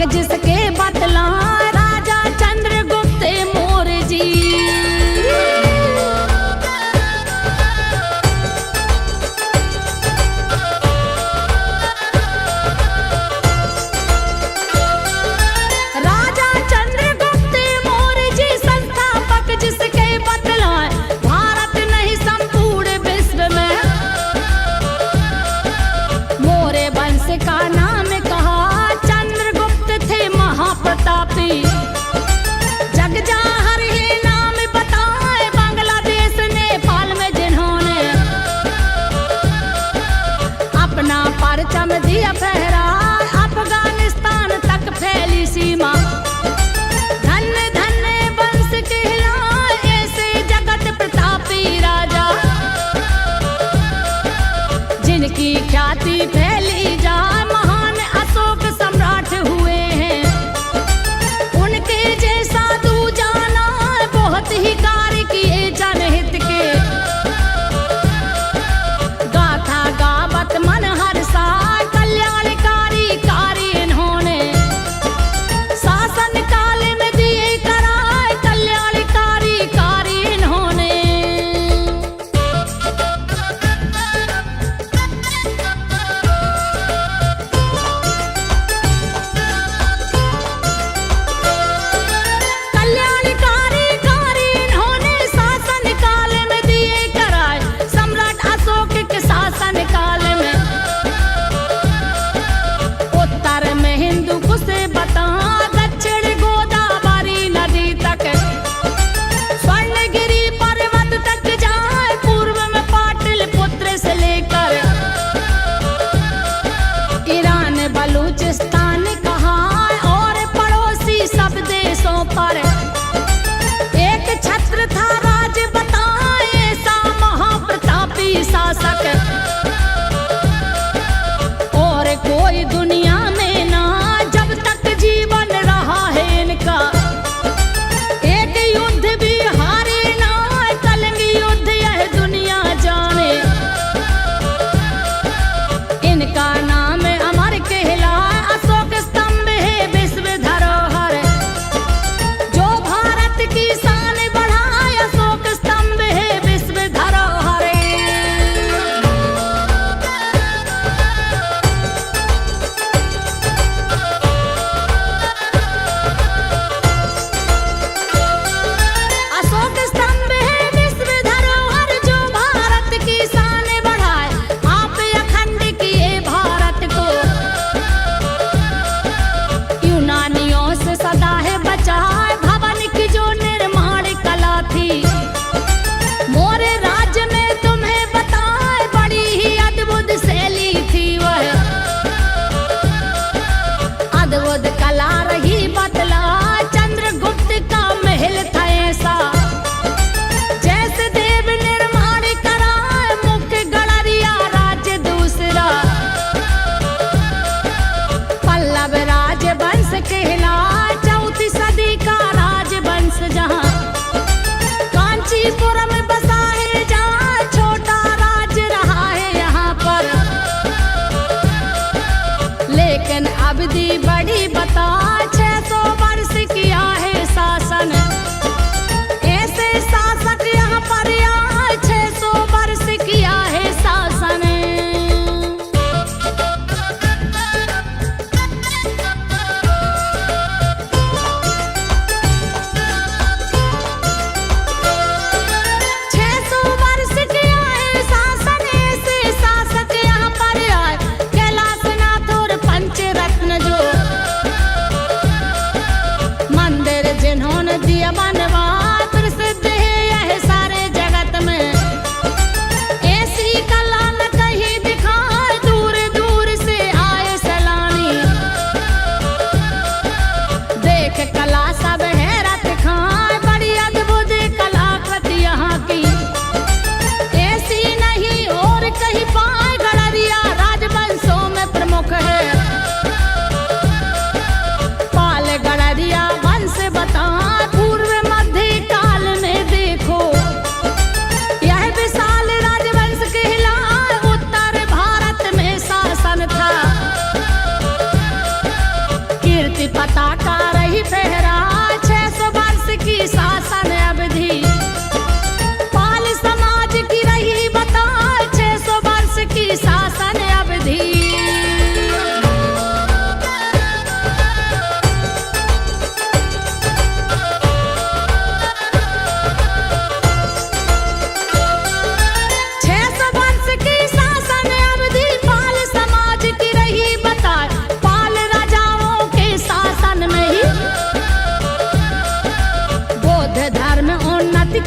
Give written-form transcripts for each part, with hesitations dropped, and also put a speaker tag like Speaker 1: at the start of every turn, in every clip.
Speaker 1: पक जिसके बदला राजा चंद्रगुप्त मौर्य जी। राजा चंद्रगुप्त मौर्य जी संस्थापक जिसके बदला भारत नहीं संपूर्ण विश्व में। मौर्य वंश का नाम कहा चंद्रगुप्त थे महाप्रतापी। जग जाहर ही नाम बताए बांग्लादेश नेपाल में जिन्होंने अपना परचम दिया फहरा। अफगानिस्तान तक फैली सीमा। धन्य धन्य वंश कहलाए ऐसे जगत प्रतापी राजा, जिनकी ख्याति फैली जाए महान अशोक सम्राट हुए हैं। उनके जैसा दूजाना बहुत ही कार्य किए जनहित के। गाथा गावत मन हर्षा कल्याणकारी कार्य इन्होंने। शासन काल में दिए कराए कल्याणकारी कार्य इन्होंने। कल्याणकारी कार्य इन्होंने शासन काल में दिए कराए सम्राट अशोक के शासन काल में। उत्तर में हिंदू कुश बता दक्षिण गोदावरी नदी तक। स्वर्णगिरी पर्वत तक जाए पूर्व में पाटलिपुत्र से लेकर ईरान बलूचिस्तान कहा और पड़ोसी सब देशों पर। एक छत्र था राज बताए ऐसा महाप्रतापी शासक। और कोई दुनिया में ना जब तक जीवन रहा है इनका। एक युद्ध भी हारे ना कलंग युद्ध यह दुनिया जाने। इनका नाम अमर कहलाए अशोक स्तंभ है विश्व धरोहर। जो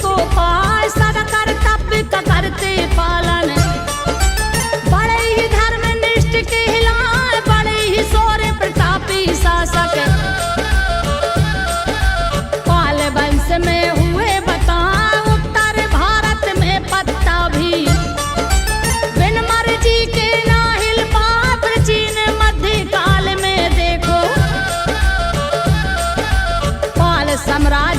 Speaker 1: को पाए, सब कर्तव्य का करते पालन। बड़े ही धर्मनिष्ठ कहलाए, बड़े ही शौर्य प्रतापी शासक। पाल वंश में हुए बता, उत्तर भारत में पत्ता भी। बिन मर्जी के ना हिल पाए, प्राचीन मध्य काल में देखो पाल साम्राज्य